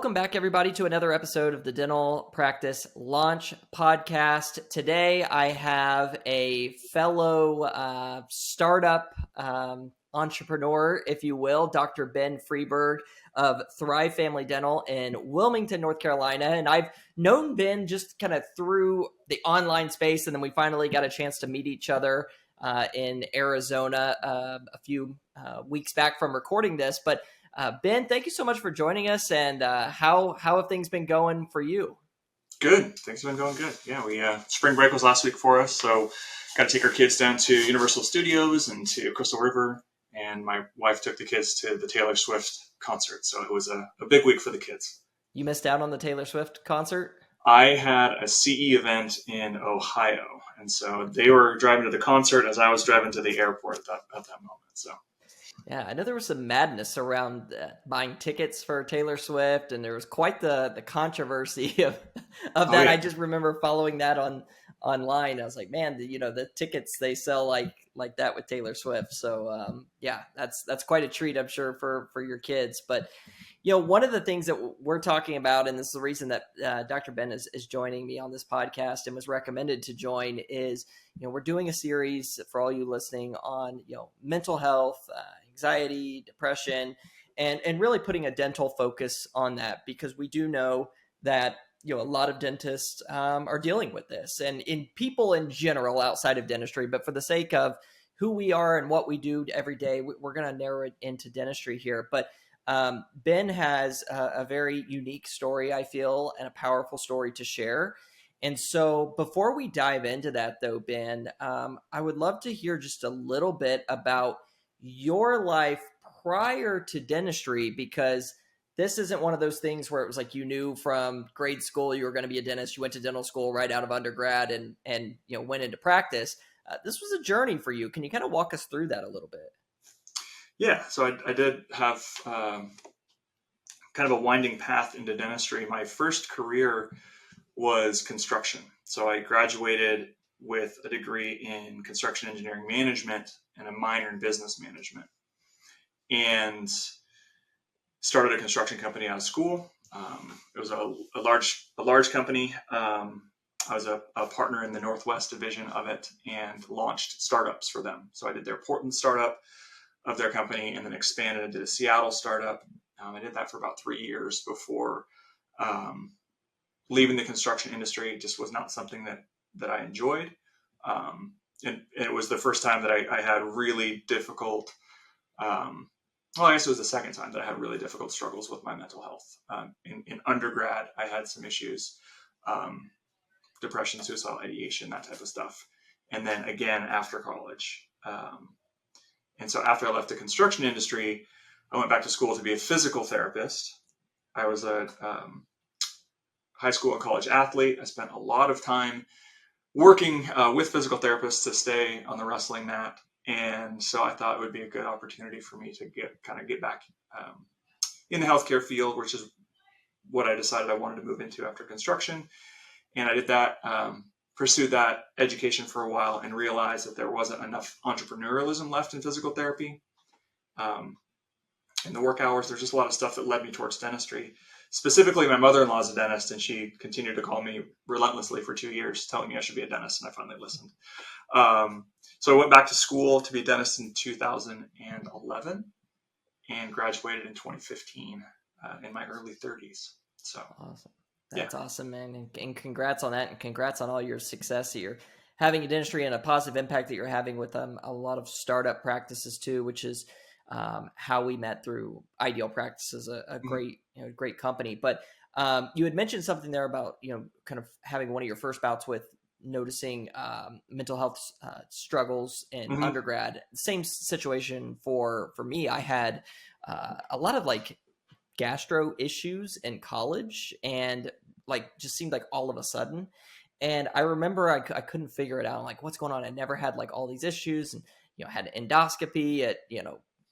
Welcome back, everybody, to another episode of the Dental Practice Launch Podcast. Today, I have a fellow startup entrepreneur, if you will, Dr. Ben Friberg of Thrive Family Dental in Wilmington, North Carolina. And I've known Ben just kind of through the online space, and then we finally got a chance to meet each other in Arizona a few weeks back from recording this. But Ben, thank you so much for joining us. And how have things been going for you? Good. Things have been going good. Yeah, we spring break was last week for us, so got to take our kids down to Universal Studios and to Crystal River, and my wife took the kids to the Taylor Swift concert. So it was a big week for the kids. You missed out on the Taylor Swift concert? I had a CE event in Ohio, and so they were driving to the concert as I was driving to the airport at that moment. So. Yeah, I know there was some madness around buying tickets for Taylor Swift, and there was quite the controversy of that. Yeah. I just remember following that online. I was like, man, the tickets they sell like that with Taylor Swift. So yeah, that's quite a treat, I'm sure, for your kids. But one of the things that we're talking about, and this is the reason that Dr. Ben is joining me on this podcast and was recommended to join, is we're doing a series for all you listening on mental health, anxiety, depression, and really putting a dental focus on that, because we do know that a lot of dentists are dealing with this, and in people in general outside of dentistry. But for the sake of who we are and what we do every day, we're going to narrow it into dentistry here. But Ben has a very unique story, I feel, and a powerful story to share. And so before we dive into that, though, Ben, I would love to hear just a little bit about your life prior to dentistry, because this isn't one of those things where it was like you knew from grade school you were going to be a dentist. You went to dental school right out of undergrad and went into practice. This was a journey for you. Can you kind of walk us through that a little bit? Yeah, so I did have kind of a winding path into dentistry. My first career was construction. So I graduated with a degree in construction engineering management and a minor in business management, and started a construction company out of school. It was a large company. I was a partner in the Northwest division of it and launched startups for them. So I did their Portland startup of their company, and then expanded into the Seattle startup. I did that for about 3 years before leaving the construction industry. It just was not something that I enjoyed. And it was the first time that I had really difficult, I guess it was the second time that I had really difficult struggles with my mental health. In undergrad, I had some issues, depression, suicidal ideation, that type of stuff. And then again, after college. And so after I left the construction industry, I went back to school to be a physical therapist. I was a high school and college athlete. I spent a lot of time working with physical therapists to stay on the wrestling mat. And so I thought it would be a good opportunity for me to get back in the healthcare field, which is what I decided I wanted to move into after construction. And I did that. Pursued that education for a while and realized that there wasn't enough entrepreneurialism left in physical therapy. In the work hours, there's just a lot of stuff that led me towards dentistry. Specifically, my mother-in-law is a dentist, and she continued to call me relentlessly for 2 years, telling me I should be a dentist, and I finally listened. So I went back to school to be a dentist in 2011 and graduated in 2015 in my early 30s. So awesome. That's awesome, man. And congrats on that. And congrats on all your success that you're having in dentistry and a positive impact that you're having with a lot of startup practices too, which is how we met through Ideal Practices, a great, great company. But you had mentioned something there about, kind of having one of your first bouts with noticing mental health struggles in undergrad. Same situation for me. I had a lot of gastro issues in college, and just seemed like all of a sudden. And I remember I couldn't figure it out. I'm like, what's going on? I never had all these issues, and had endoscopy at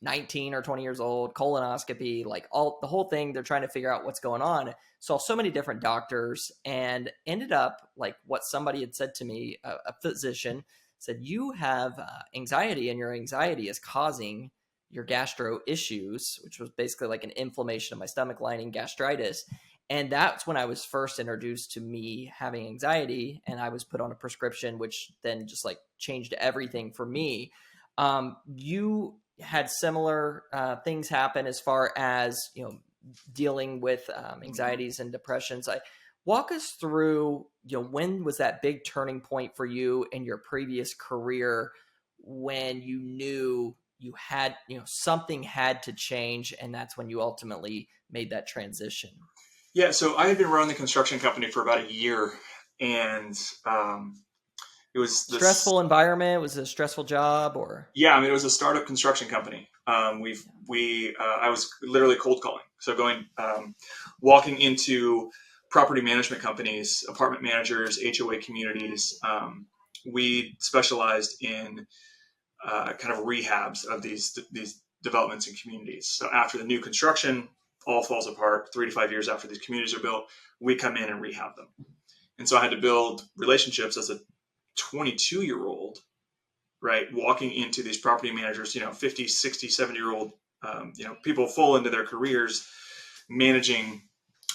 19 or 20 years old, colonoscopy, the whole thing. They're trying to figure out what's going on. Saw so many different doctors, and ended up what somebody had said to me, a physician said, you have anxiety, and your anxiety is causing your gastro issues, which was basically like an inflammation of my stomach lining, gastritis. And that's when I was first introduced to me having anxiety, and I was put on a prescription, which then just like changed everything for me. You had similar things happen as far as, you know, dealing with anxieties and depressions. Walk us through, you know, when was that big turning point for you in your previous career when you knew you had, you know, something had to change, and that's when you ultimately made that transition? Yeah, so I had been running the construction company for about a year, and it was this. Stressful environment? Was it a stressful job or? Yeah, I mean, it was a startup construction company. I was literally cold calling, so going, walking into property management companies, apartment managers, HOA communities. We specialized in kind of rehabs of these developments and communities. So after the new construction all falls apart, 3 to 5 years after these communities are built, we come in and rehab them. And so I had to build relationships as a 22-year-old, right? Walking into these property managers, 50, 60, 70-year-old, people full into their careers, managing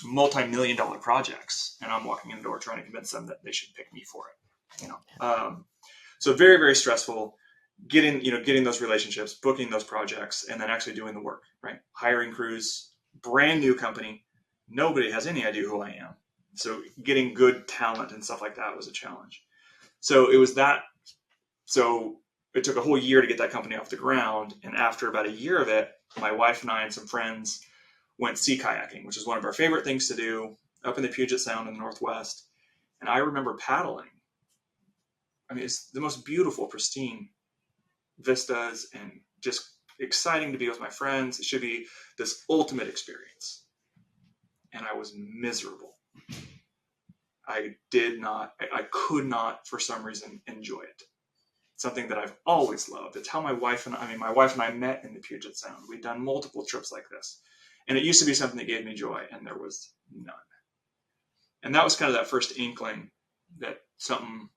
multi-million-dollar projects. And I'm walking in the door trying to convince them that they should pick me for it, so very, very stressful. Getting those relationships, booking those projects, and then actually doing the work, right? Hiring crews, brand new company. Nobody has any idea who I am. So getting good talent and stuff like that was a challenge. So it was that. So it took a whole year to get that company off the ground. And after about a year of it, my wife and I and some friends went sea kayaking, which is one of our favorite things to do up in the Puget Sound in the Northwest. And I remember paddling. I mean, it's the most beautiful, pristine vistas and just exciting to be with my friends. It should be this ultimate experience. And I was miserable. I could not, for some reason, enjoy it. Something that I've always loved. It's how my wife and I met in the Puget Sound. We'd done multiple trips like this. And it used to be something that gave me joy, and there was none. And that was kind of that first inkling that something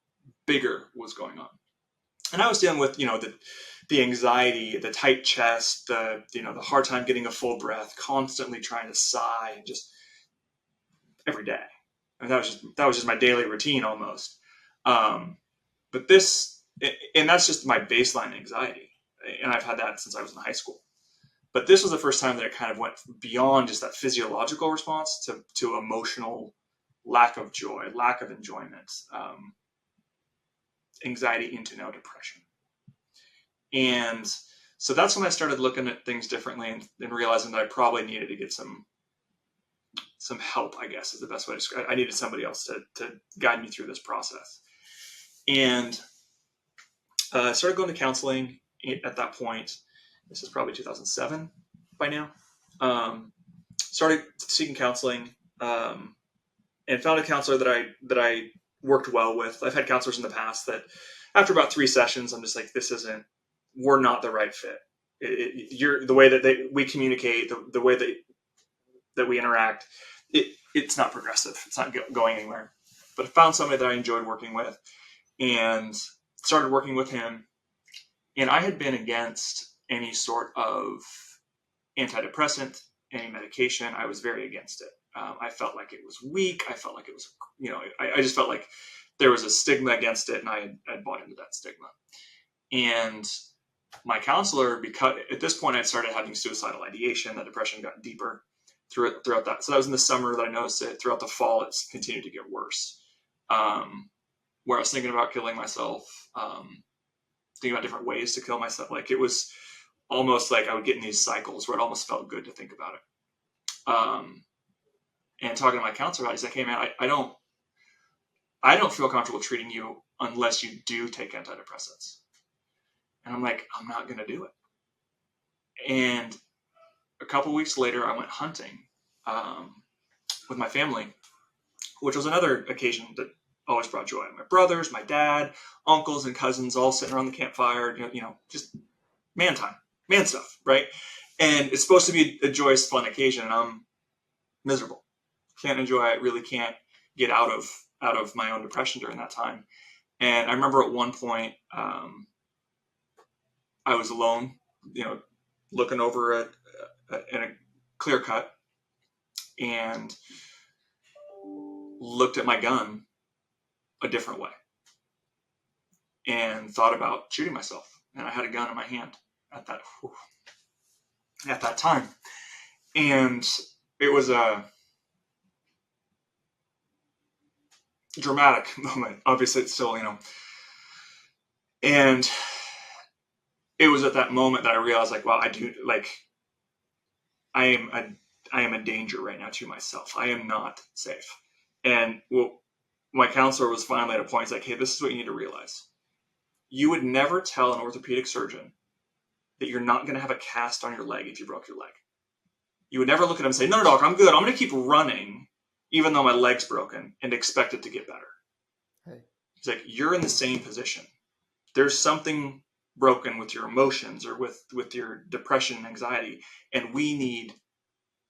bigger was going on. And I was dealing with, the anxiety, the tight chest, the hard time getting a full breath, constantly trying to sigh, and just every day. And that was just my daily routine almost. But this, and that's just my baseline anxiety. And I've had that since I was in high school. But this was the first time that it kind of went beyond just that physiological response to emotional lack of joy, lack of enjoyment, anxiety into now depression. And so that's when I started looking at things differently and realizing that I probably needed to get some help, I guess is the best way to describe it. I needed somebody else to guide me through this process. And I started going to counseling at that point. This is probably 2007 by now. Started seeking counseling and found a counselor that I worked well with. I've had counselors in the past that after about 3 sessions, I'm just like, we're not the right fit. You're the way that we communicate, the way that we interact. It's not progressive. It's not going anywhere. But I found somebody that I enjoyed working with and started working with him. And I had been against any sort of antidepressant, any medication. I was very against it. I felt like it was weak. I felt like it was, I just felt like there was a stigma against it, and I had bought into that stigma. And my counselor, because at this point I'd started having suicidal ideation, that depression got deeper throughout that. So that was in the summer that I noticed it. Throughout the fall, it's continued to get worse. Where I was thinking about killing myself, thinking about different ways to kill myself. Like it was almost like I would get in these cycles where it almost felt good to think about it. And talking to my counselor, he's like, "Hey man, I don't feel comfortable treating you unless you do take antidepressants." And I'm like, I'm not going to do it. And a couple weeks later, I went hunting with my family, which was another occasion that always brought joy. My brothers, my dad, uncles, and cousins all sitting around the campfire, just man time, man stuff, right? And it's supposed to be a joyous, fun occasion, and I'm miserable. Can't enjoy it. Really can't get out of my own depression during that time. And I remember at one point, I was alone, looking over in a clear cut and looked at my gun a different way and thought about shooting myself. And I had a gun in my hand at that time. And it was a dramatic moment. Obviously, it's still, and it was at that moment that I realized, like, wow, I am a danger right now to myself. I am not safe. And my counselor was finally at a point, he's like, hey, this is what you need to realize. You would never tell an orthopedic surgeon that you're not going to have a cast on your leg if you broke your leg. You would never look at him and say, no, doc, I'm good. I'm going to keep running even though my leg's broken and expect it to get better. Right. He's like, you're in the same position. There's something broken with your emotions or with your depression and anxiety, and we need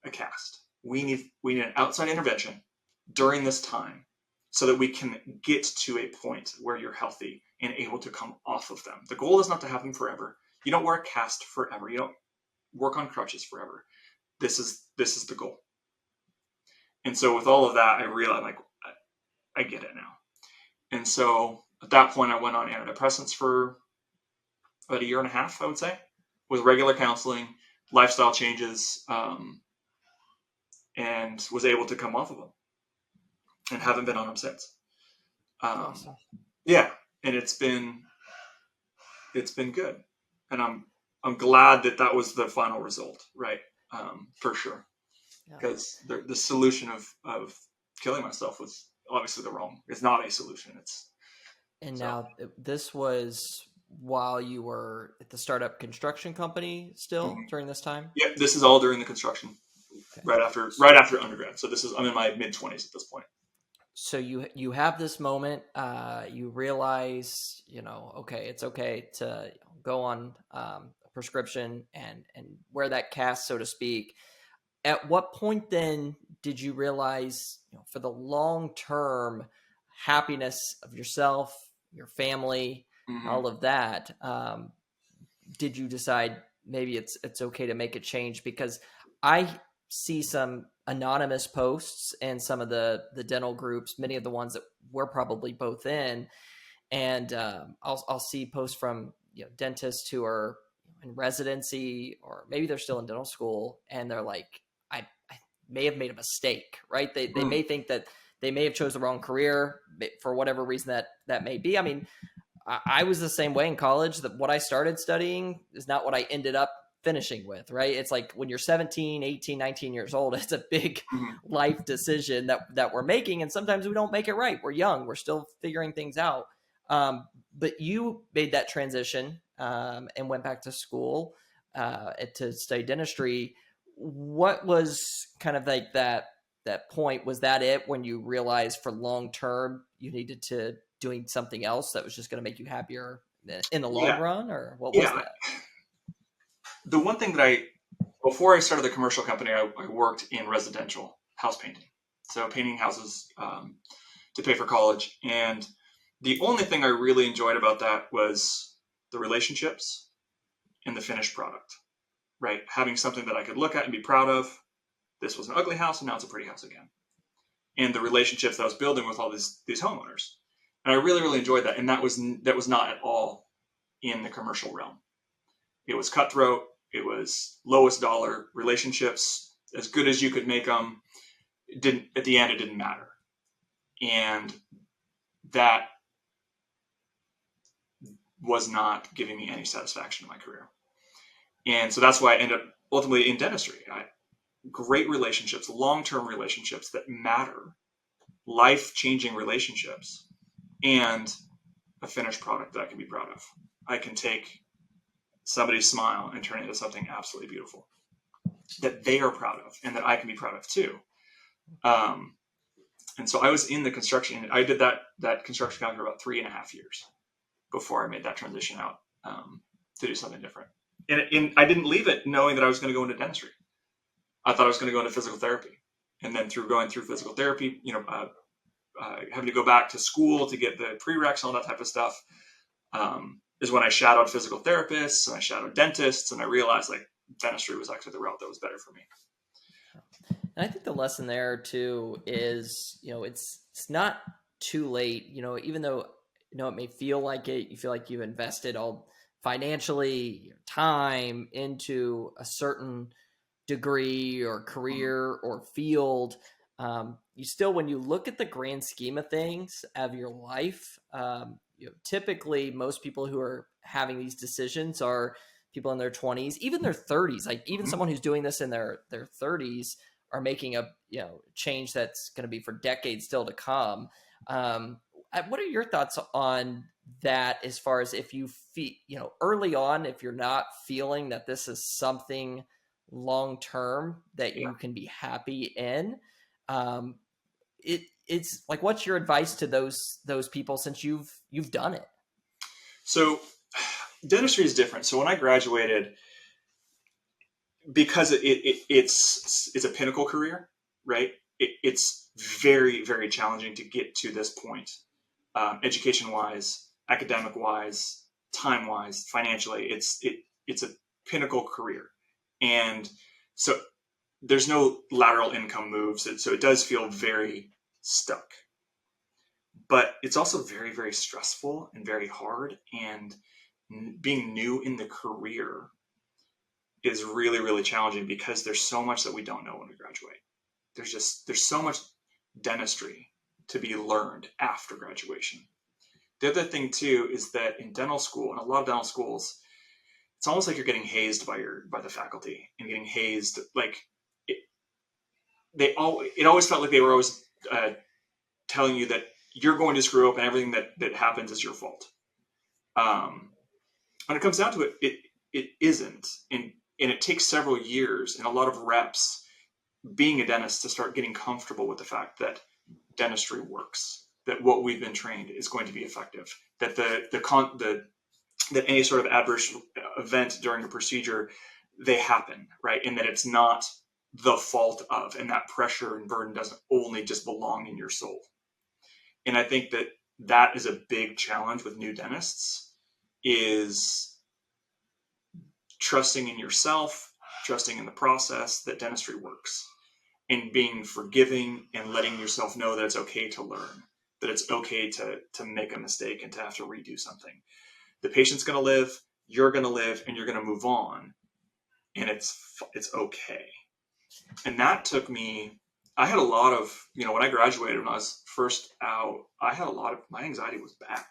a cast. We need an outside intervention during this time so that we can get to a point where you're healthy and able to come off of them. The goal is not to have them forever. You don't wear a cast forever. You don't work on crutches forever. This is the goal. And so with all of that, I realized, like, I get it now. And so at that point, I went on antidepressants for about a year and a half, I would say, with regular counseling, lifestyle changes, and was able to come off of them and haven't been on them since. Awesome. Yeah. And it's been good. And I'm glad that was the final result. Right. For sure. Because the solution of killing myself was obviously it's not a solution. Now this was while you were at the startup construction company still during this time? Yeah, this is all during the construction, right after undergrad. So I'm in my mid-20s at this point. So you have this moment, you realize, okay, it's okay to go on a prescription and wear that cast, so to speak. At what point then did you realize, for the long-term happiness of yourself, your family, all of that, did you decide maybe it's okay to make a change? Because I see some anonymous posts in some of the dental groups, many of the ones that we're probably both in, and I'll see posts from dentists who are in residency, or maybe they're still in dental school, and they're like, I may have made a mistake, right? They may think that they may have chose the wrong career for whatever reason that may be. I mean, I was the same way in college. That what I started studying is not what I ended up finishing with, right? It's like when you're 17, 18, 19 years old, it's a big life decision that we're making. And sometimes we don't make it right. We're young. We're still figuring things out. But you made that transition and went back to school to study dentistry. What was kind of like that point? Was that it when you realized for long term you needed to doing something else that was just going to make you happier in the long run, or what was that? The one thing that before I started the commercial company, I worked in residential house painting. So painting houses to pay for college. And the only thing I really enjoyed about that was the relationships and the finished product, right? Having something that I could look at and be proud of. This was an ugly house and now it's a pretty house again. And the relationships that I was building with all these homeowners. And I really, really enjoyed that. And that was not at all in the commercial realm. It was cutthroat. It was lowest dollar relationships, as good as you could make them. At the end, it didn't matter. And that was not giving me any satisfaction in my career. And so that's why I ended up ultimately in dentistry. Great relationships, long-term relationships that matter, life-changing relationships, and a finished product that I can be proud of. I can take somebody's smile and turn it into something absolutely beautiful that they are proud of and that I can be proud of too. And so I was in the construction. I did that construction company for about 3.5 years before I made that transition out to do something different. And I didn't leave it knowing that I was going to go into dentistry. I thought I was going to go into physical therapy. And then going through physical therapy, having to go back to school to get the prereqs and all that type of stuff, is when I shadowed physical therapists and I shadowed dentists, and I realized, like, dentistry was actually the route that was better for me. And I think the lesson there too is, it's not too late, even though, it may feel like it, you feel like you've invested all financially, time into a certain degree or career or field. You still, when you look at the grand scheme of things of your life, typically most people who are having these decisions are people in their 20s, even their 30s. Like even someone who's doing this in their 30s are making a change that's going to be for decades still to come. What are your thoughts on that, as far as if you feel, early on, if you're not feeling that this is something long term that you can be happy in, it's like, what's your advice to those people, since you've done it? So dentistry is different. So when I graduated, because it's a pinnacle career, right? It's very, very challenging to get to this point, education wise, academic wise, time wise, financially. It's a pinnacle career, and so there's no lateral income moves, so it does feel very stuck. But it's also very, very stressful and very hard. And being new in the career is really, really challenging because there's so much that we don't know when we graduate. There's so much dentistry to be learned after graduation. The other thing too is that in dental school, and a lot of dental schools, it's almost like you're getting hazed by the faculty, and getting hazed. Like it always felt like they were always telling you that you're going to screw up and everything that happens is your fault. When it comes down to it, it isn't. And it takes several years and a lot of reps being a dentist to start getting comfortable with the fact that dentistry works, that what we've been trained is going to be effective, that that any sort of adverse event during a procedure, they happen, right? And that it's not the fault of, and that pressure and burden doesn't only just belong in your soul. And I think that is a big challenge with new dentists, is trusting in yourself, trusting in the process, that dentistry works, and being forgiving and letting yourself know that it's okay to learn, that it's okay to make a mistake and to have to redo something. The patient's going to live, you're going to live, and you're going to move on, and it's okay. And that took me, I had a lot of, when I graduated, when I was first out, I had a lot of, my anxiety was back.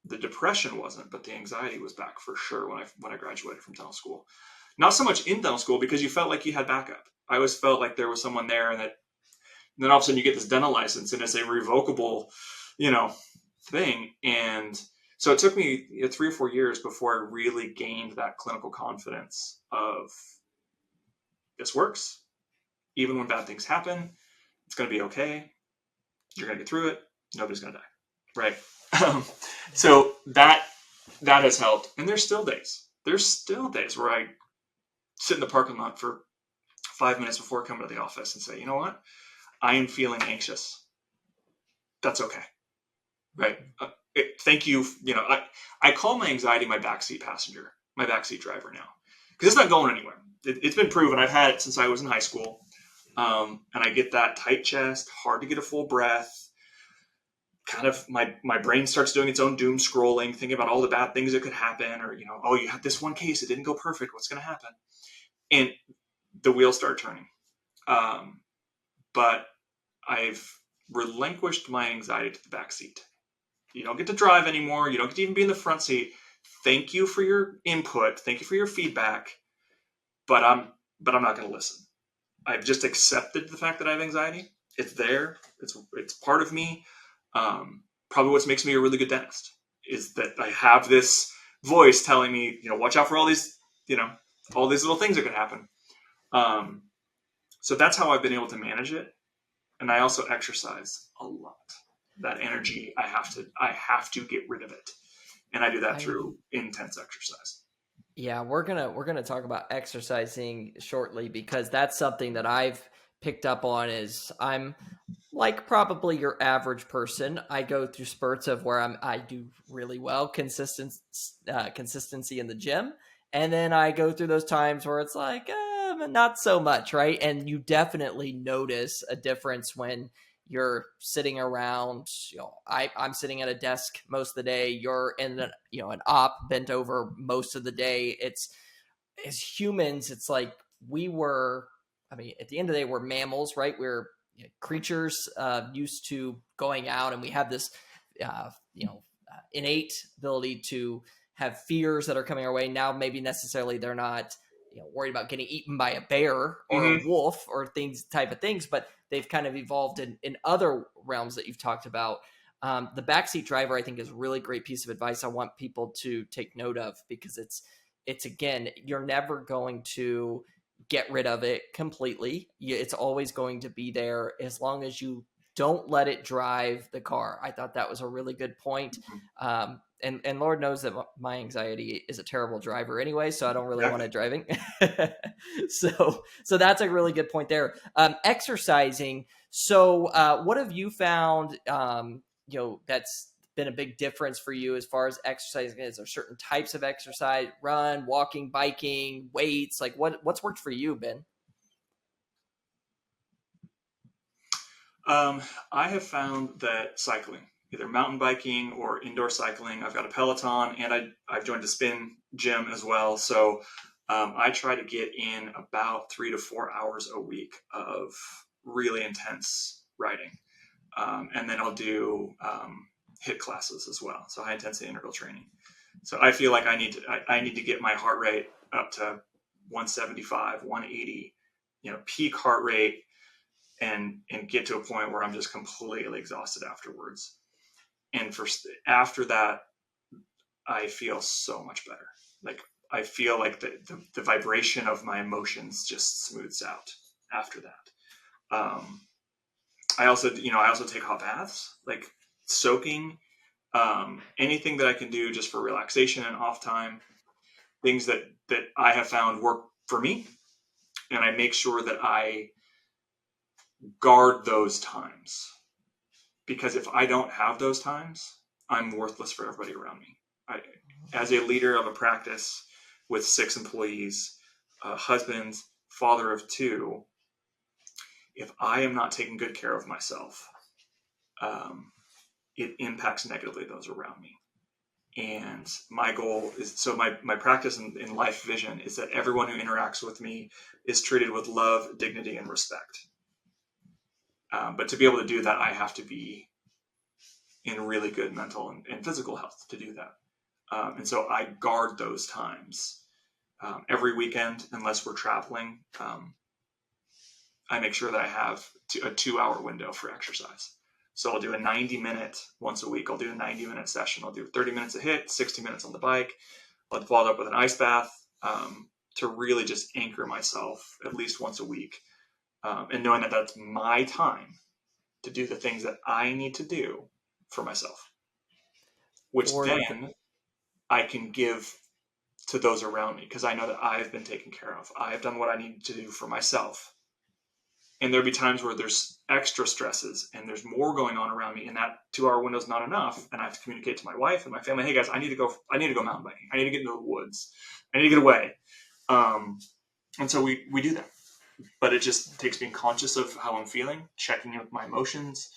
The depression wasn't, but the anxiety was back for sure when I graduated from dental school. Not so much in dental school, because you felt like you had backup. I always felt like there was someone there, and then all of a sudden you get this dental license and it's a revocable, thing. And so it took me 3 or 4 years before I really gained that clinical confidence of, this works. Even when bad things happen, it's going to be okay. You're going to get through it. Nobody's going to die. Right. So that has helped. And there's still days where I sit in the parking lot for 5 minutes before coming to the office and say, you know what? I am feeling anxious. That's okay. Right. Thank you. I call my anxiety my backseat passenger, my backseat driver now, because it's not going anywhere. It's been proven. I've had it since I was in high school. And I get that tight chest, hard to get a full breath. Kind of my brain starts doing its own doom scrolling, thinking about all the bad things that could happen, or, oh, you had this one case, it didn't go perfect. What's going to happen? And the wheels start turning. But I've relinquished my anxiety to the back seat. You don't get to drive anymore. You don't get to even be in the front seat. Thank you for your input. Thank you for your feedback. But I'm not going to listen. I've just accepted the fact that I have anxiety. It's there. It's part of me. Probably what makes me a really good dentist is that I have this voice telling me, watch out for all these little things that could happen. So that's how I've been able to manage it. And I also exercise a lot. That energy, I have to get rid of it. And I do that through intense exercise. Yeah, we're gonna talk about exercising shortly, because that's something that I've picked up on. Is I'm like probably your average person. I go through spurts of where I do really well, consistency in the gym, And then I go through those times where it's like, not so much, right? And you definitely notice a difference when you're sitting around. I'm sitting at a desk most of the day. You're in an op bent over most of the day. It's, as humans, it's like I mean, at the end of the day, we're mammals, right? We're creatures used to going out, and we have this, innate ability to have fears that are coming our way. Now, maybe necessarily they're not, worried about getting eaten by a bear or a Mm-hmm. wolf or type of things, but they've kind of evolved in other realms that you've talked about. The backseat driver, I think, is a really great piece of advice I want people to take note of, because it's again, you're never going to get rid of it completely. It's always going to be there as long as you don't let it drive the car. I thought that was a really good point. And Lord knows that my anxiety is a terrible driver anyway, so I don't really want it driving. So that's a really good point there. Exercising. So what have you found? That's been a big difference for you as far as exercising? Is there certain types of exercise, run, walking, biking, weights? Like what's worked for you, Ben? I have found that cycling, either mountain biking or indoor cycling, I've got a Peloton, and I've joined a spin gym as well. So I try to get in about 3 to 4 hours a week of really intense riding. And then I'll do HIIT classes as well. So high intensity interval training. So I feel like I need to get my heart rate up to 175, 180, peak heart rate, and get to a point where I'm just completely exhausted afterwards. And after that, I feel so much better. Like I feel like the vibration of my emotions just smooths out after that. I also take hot baths, like soaking, anything that I can do just for relaxation and off time, things that I have found work for me. And I make sure that I guard those times, because if I don't have those times, I'm worthless for everybody around me. As a leader of a practice with 6 employees, a husband, father of 2, if I am not taking good care of myself, it impacts negatively those around me. And my goal is, so my practice in life vision is that everyone who interacts with me is treated with love, dignity, and respect. But to be able to do that, I have to be in really good mental and physical health to do that. And so I guard those times. Every weekend, unless we're traveling, I make sure that I have a 2-hour window for exercise. So I'll do a 90-minute once a week. I'll do a 90-minute session. I'll do 30 minutes of HIIT, 60 minutes on the bike. I'll follow it up with an ice bath to really just anchor myself at least once a week. And knowing that that's my time to do the things that I need to do for myself, which then I can give to those around me, because I know that I've been taken care of. I have done what I need to do for myself. And there'll be times where there's extra stresses and there's more going on around me, and that 2-hour window is not enough. And I have to communicate to my wife and my family, hey guys, I need to go mountain biking. I need to get into the woods. I need to get away. And so we do that. But it just takes being conscious of how I'm feeling, checking in with my emotions,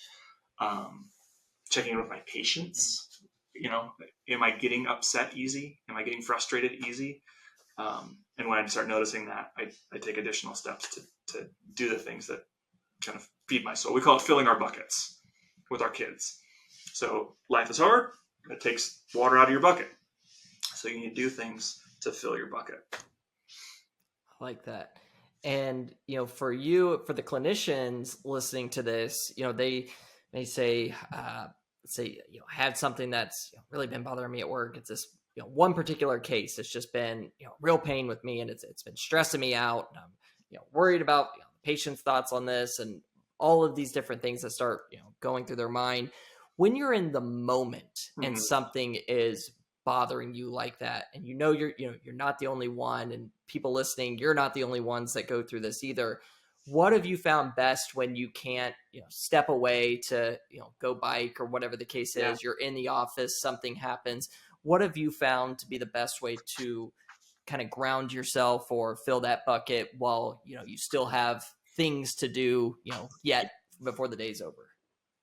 checking in with my patience. Am I getting upset easy? Am I getting frustrated easy? And when I start noticing that, I take additional steps to do the things that kind of feed my soul. We call it filling our buckets with our kids. So life is hard. It takes water out of your bucket. So you need to do things to fill your bucket. I like that. And, for the clinicians listening to this, they may say, had something that's really been bothering me at work. It's this, one particular case. It's just been, real pain with me, and it's been stressing me out. And I'm, worried about the patient's thoughts on this and all of these different things that start, going through their mind. When you're in the moment and something is bothering you like that, and you're not the only one, and people listening, you're not the only ones that go through this either. What have you found best when you can't step away to go bike or whatever the case is? You're in the office, something happens. What have you found to be the best way to kind of ground yourself or fill that bucket while, you still have things to do, yet before the day's over?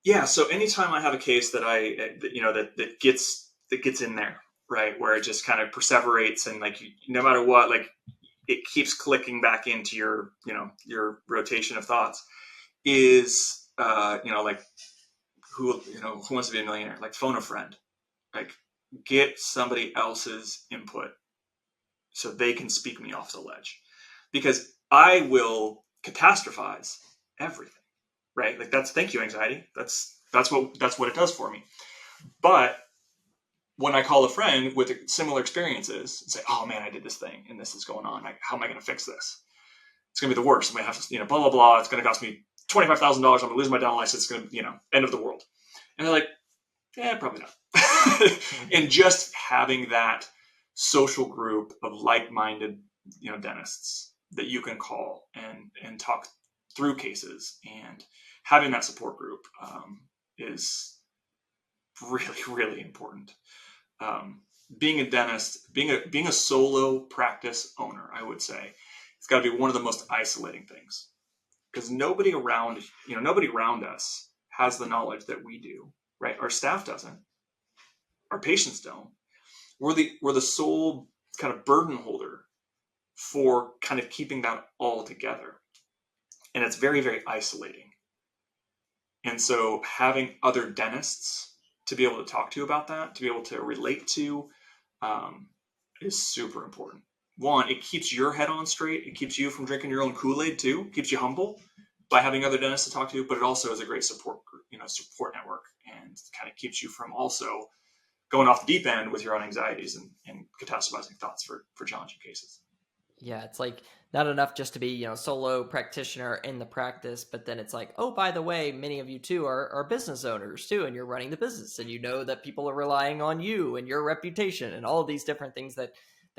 Yeah. So anytime I have a case that that gets in there, right, where it just kind of perseverates and like, no matter what, like it keeps clicking back into your rotation of thoughts is, like who wants to be a millionaire? Like phone a friend, like get somebody else's input so they can speak me off the ledge, because I will catastrophize everything, right? Like thank you, anxiety. That's what it does for me. But when I call a friend with similar experiences and say, oh man, I did this thing and this is going on. Like, how am I going to fix this? It's going to be the worst. I'm going to have to, blah, blah, blah. It's going to cost me $25,000. I'm going to lose my dental license. It's going to, end of the world. And they're like, yeah, probably not. And just having that social group of like-minded, dentists that you can call and talk through cases, and having that support group is really, really important. Being a dentist, being a solo practice owner, I would say, it's got to be one of the most isolating things, because nobody around us has the knowledge that we do, right? Our staff doesn't, our patients don't. We're the sole kind of burden holder for kind of keeping that all together. And it's very, very isolating. And so having other dentists to be able to talk to about that, to be able to relate to, is super important. One, it keeps your head on straight. It keeps you from drinking your own Kool-Aid too. It keeps you humble by having other dentists to talk to, but it also is a great support group, support network, and kind of keeps you from also going off the deep end with your own anxieties and catastrophizing thoughts for challenging cases. Yeah, it's like not enough just to be, solo practitioner in the practice, but then it's like, oh, by the way, many of you too are business owners too, and you're running the business, and that people are relying on you and your reputation and all of these different things that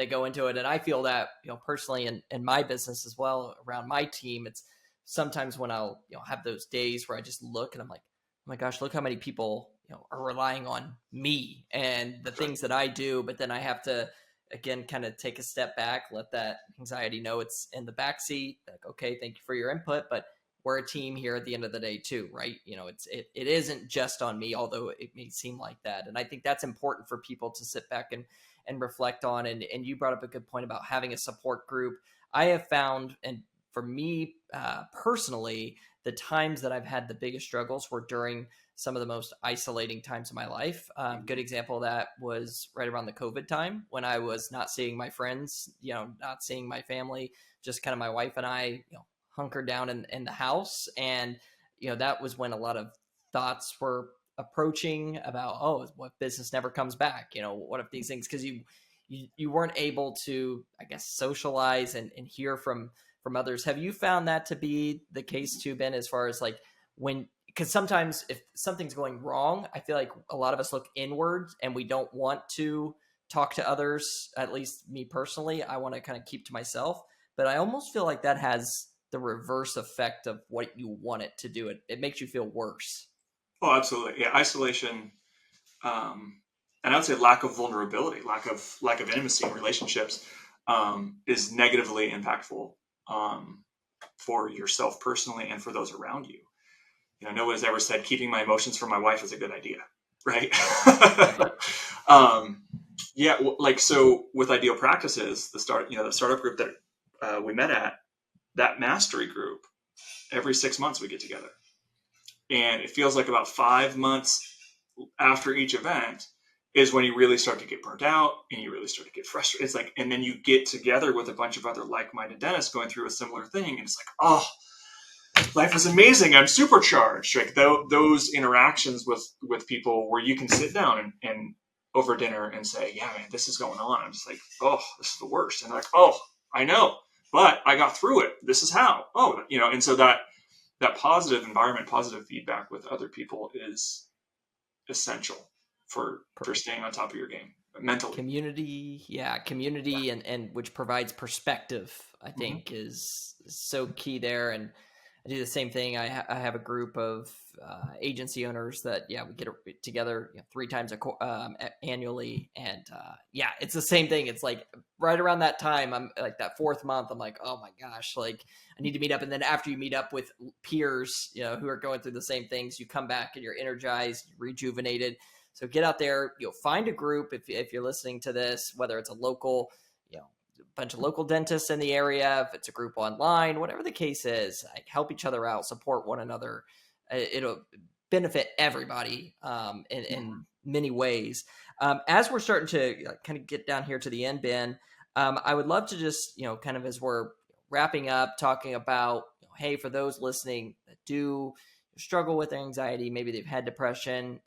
go into it. And I feel that, personally in my business as well, around my team, it's sometimes when I'll, have those days where I just look and I'm like, oh my gosh, look how many people, are relying on me and the things that I do, but then I have to, again, kind of take a step back, let that anxiety know it's in the backseat. Like, okay, thank you for your input, but we're a team here at the end of the day too, right? It isn't just on me, although it may seem like that. And I think that's important for people to sit back and reflect on. And you brought up a good point about having a support group. I have found, and for me personally, the times that I've had the biggest struggles were during some of the most isolating times of my life. Good example of that was right around the COVID time when I was not seeing my friends, not seeing my family, just kind of my wife and I, hunkered down in the house. And, that was when a lot of thoughts were approaching about, oh, what business never comes back? What if these things, because you weren't able to, I guess, socialize and hear from others. Have you found that to be the case too, Ben, as far as like because sometimes if something's going wrong, I feel like a lot of us look inward and we don't want to talk to others. At least me personally, I want to kind of keep to myself, but I almost feel like that has the reverse effect of what you want it to do. It makes you feel worse. Oh, absolutely. Yeah. Isolation. And I would say lack of vulnerability, lack of intimacy in relationships, is negatively impactful, for yourself personally and for those around you. No one has ever said keeping my emotions from my wife is a good idea, right? Yeah, like so with Ideal Practices, the startup group that we met at, that mastery group, every 6 months we get together, and it feels like about 5 months after each event is when you really start to get burnt out and you really start to get frustrated. It's like, and then you get together with a bunch of other like-minded dentists going through a similar thing, and it's like, oh, life is amazing. I'm supercharged. Like those interactions with people where you can sit down and over dinner and say, yeah, man, this is going on. I'm just like, oh, this is the worst. And they're like, oh, I know, but I got through it. This is how. Oh, and so that positive environment, positive feedback with other people is essential for staying on top of your game mentally. Community and which provides perspective, I think, is so key there. And I do the same thing. I have a group of agency owners that we get together 3 times annually, and it's the same thing. It's like right around that time, I'm like that 4th month. I'm like, oh my gosh, like I need to meet up. And then after you meet up with peers, who are going through the same things, you come back and you're energized, rejuvenated. So get out there, find a group if you're listening to this, whether it's a local, bunch of local dentists in the area, if it's a group online, whatever the case is, like help each other out, support one another. It'll benefit everybody in many ways. As we're starting to kind of get down here to the end, Ben, I would love to just, kind of as we're wrapping up, talking about, hey, for those listening that do struggle with anxiety, maybe they've had depression,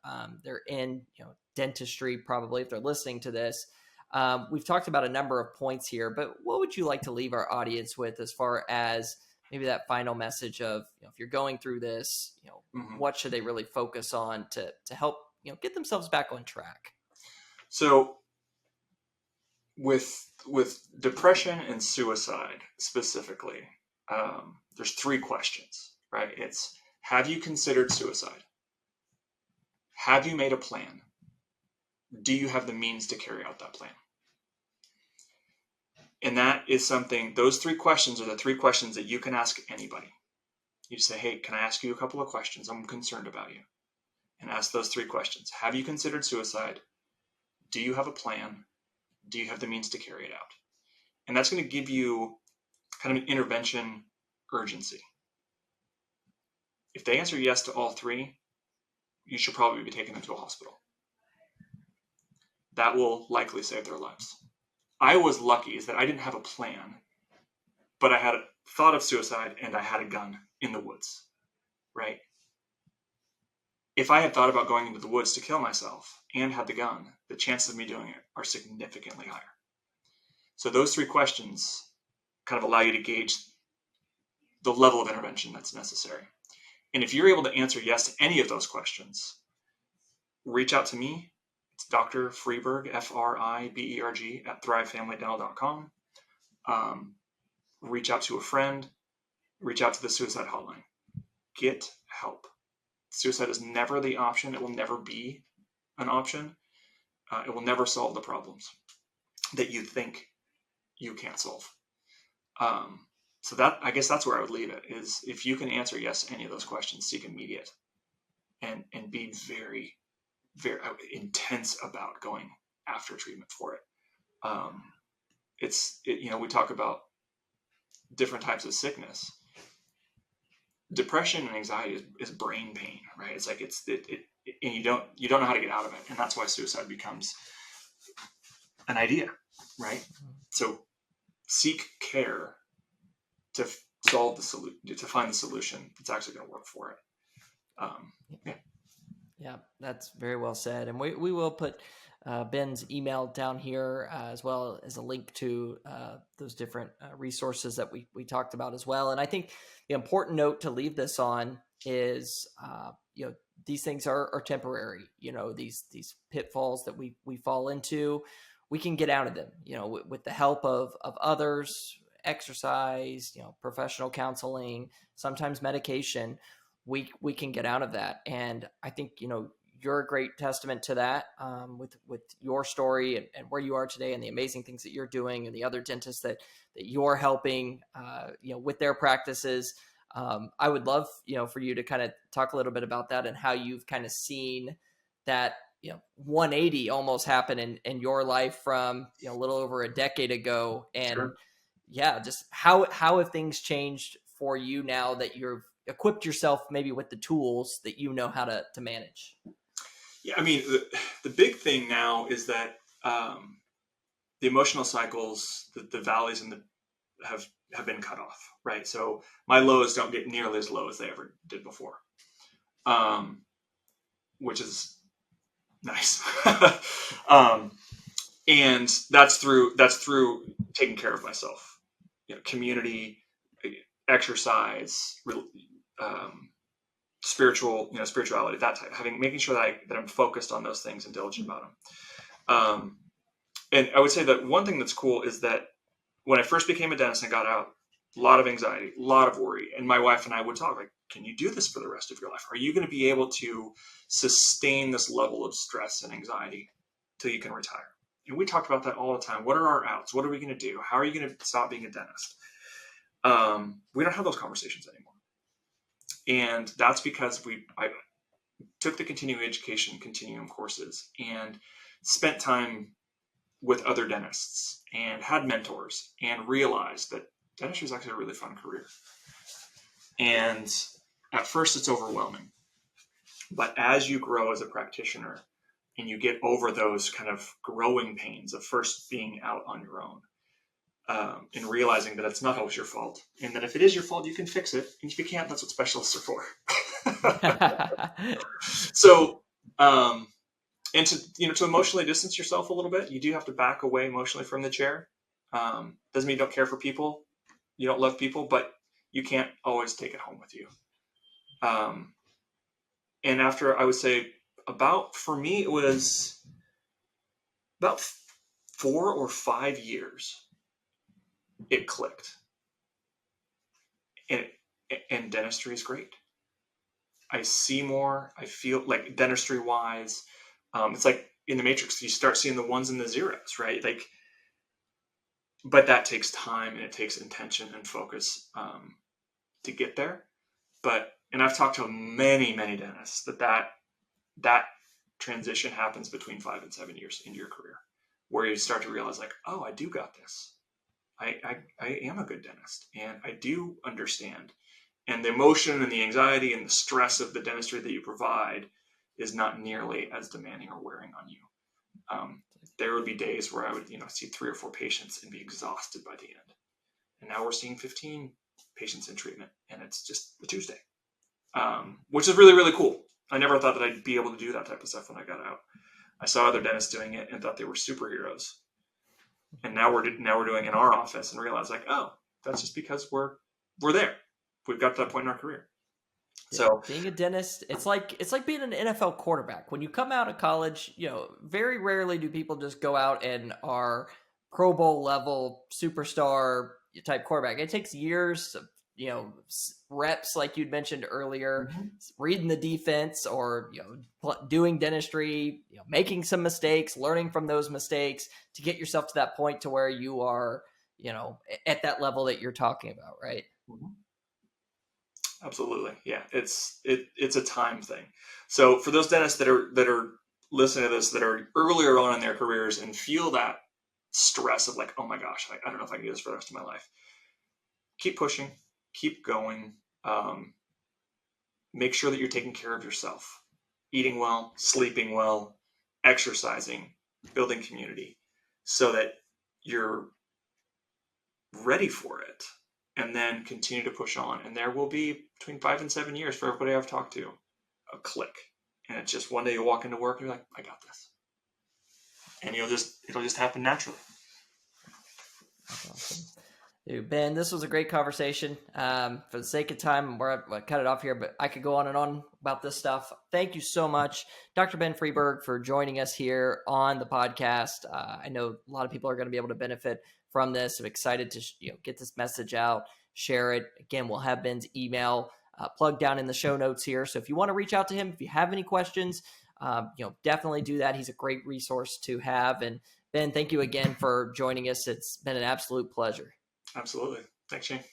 they're in, dentistry, probably if they're listening to this. We've talked about a number of points here, but what would you like to leave our audience with as far as maybe that final message of, if you're going through this, what should they really focus on to help, get themselves back on track? So with depression and suicide specifically, there's 3 questions, right? It's, have you considered suicide? Have you made a plan? Do you have the means to carry out that plan? And that is something, those 3 questions are the 3 questions that you can ask anybody. You say, hey, can I ask you a couple of questions? I'm concerned about you. And ask those 3 questions. Have you considered suicide? Do you have a plan? Do you have the means to carry it out? And that's going to give you kind of an intervention urgency. If they answer yes to all 3, you should probably be taking them to a hospital. That will likely save their lives. I was lucky is that I didn't have a plan, but I had a thought of suicide and I had a gun in the woods, right? If I had thought about going into the woods to kill myself and had the gun, the chances of me doing it are significantly higher. So those 3 questions kind of allow you to gauge the level of intervention that's necessary. And if you're able to answer yes to any of those questions, reach out to me. It's Dr. Friberg, Friberg, at thrivefamilydental.com. Reach out to a friend. Reach out to the suicide hotline. Get help. Suicide is never the option. It will never be an option. It will never solve the problems that you think you can't solve. So that, I guess that's where I would leave it, is if you can answer yes to any of those questions, seek immediate and be very, very intense about going after treatment for it. We talk about different types of sickness. Depression and anxiety is brain pain, right? It's like and you don't know how to get out of it, and that's why suicide becomes an idea, right? So seek care to solve the solution, to find the solution that's actually going to work for it. Yeah, that's very well said. And we will put Ben's email down here as well as a link to those different resources that we talked about as well. And I think the important note to leave this on is, these things are temporary. These pitfalls that we fall into, we can get out of them, with the help of others, exercise, professional counseling, sometimes medication. We can get out of that. And I think, you're a great testament to that, with your story and where you are today and the amazing things that you're doing and the other dentists that you're helping, with their practices. I would love, for you to kind of talk a little bit about that and how you've kind of seen that, 180 almost happen in your life from, a little over a decade ago. And Sure. just how have things changed for you now that you've equipped yourself maybe with the tools that how to manage? Yeah, I mean, the big thing now is that the emotional cycles, the valleys have been cut off, right? So my lows don't get nearly as low as they ever did before, which is nice. And that's through taking care of myself, community, exercise, spirituality, that type, making sure that I'm focused on those things and diligent about them. And I would say that one thing that's cool is that when I first became a dentist and got out, a lot of anxiety, a lot of worry. And my wife and I would talk like, can you do this for the rest of your life? Are you going to be able to sustain this level of stress and anxiety till you can retire? And we talked about that all the time. What are our outs? What are we going to do? How are you going to stop being a dentist? We don't have those conversations anymore. And that's because I took the continuing education continuum courses and spent time with other dentists and had mentors and realized that dentistry is actually a really fun career. And at first it's overwhelming, but as you grow as a practitioner and you get over those kind of growing pains of first being out on your own, and realizing that it's not always your fault, and that if it is your fault, you can fix it. And if you can't, that's what specialists are for. So, and to emotionally distance yourself a little bit, you do have to back away emotionally from the chair. Doesn't mean you don't care for people, you don't love people, but you can't always take it home with you. And after, I would say, for me, it was about 4 or 5 years, it clicked. And dentistry is great. I see more. I feel like dentistry wise, it's like in the Matrix, you start seeing the ones and the zeros, right? Like, but that takes time and it takes intention and focus to get there. And I've talked to many, many dentists that transition happens between 5 and 7 years into your career, where you start to realize like, oh, I do got this. I am a good dentist and I do understand. And the emotion and the anxiety and the stress of the dentistry that you provide is not nearly as demanding or wearing on you. There would be days where I would, see 3 or 4 patients and be exhausted by the end. And now we're seeing 15 patients in treatment, and it's just a Tuesday, which is really, really cool. I never thought that I'd be able to do that type of stuff when I got out. I saw other dentists doing it and thought they were superheroes. And now we're doing it in our office and realize like, oh, that's just because we're there. We've got to that point in our career. Yeah, so being a dentist, it's like being an NFL quarterback. When you come out of college, very rarely do people just go out and are Pro Bowl level superstar type quarterback. It takes years of, reps, like you'd mentioned earlier, reading the defense or, doing dentistry, making some mistakes, learning from those mistakes to get yourself to that point to where you are, at that level that you're talking about. Right. Absolutely. Yeah. It's a time thing. So for those dentists that are listening to this, that are earlier on in their careers and feel that stress of like, oh my gosh, I don't know if I can do this for the rest of my life. Keep pushing, keep going. Make sure that you're taking care of yourself, eating well, sleeping well, exercising, building community so that you're ready for it. And then continue to push on. And there will be between 5 and 7 years for everybody I've talked to, a click. And it's just one day you walk into work and you're like, I got this. And it'll just happen naturally. That's awesome. Dude, Ben, this was a great conversation. For the sake of time, I cut it off here, but I could go on and on about this stuff. Thank you so much, Dr. Ben Friberg, for joining us here on the podcast. I know a lot of people are going to be able to benefit from this. I'm excited to get this message out, share it. Again, we'll have Ben's email plugged down in the show notes here. So if you want to reach out to him, if you have any questions, definitely do that. He's a great resource to have. And Ben, thank you again for joining us. It's been an absolute pleasure. Absolutely. Thanks, Shane.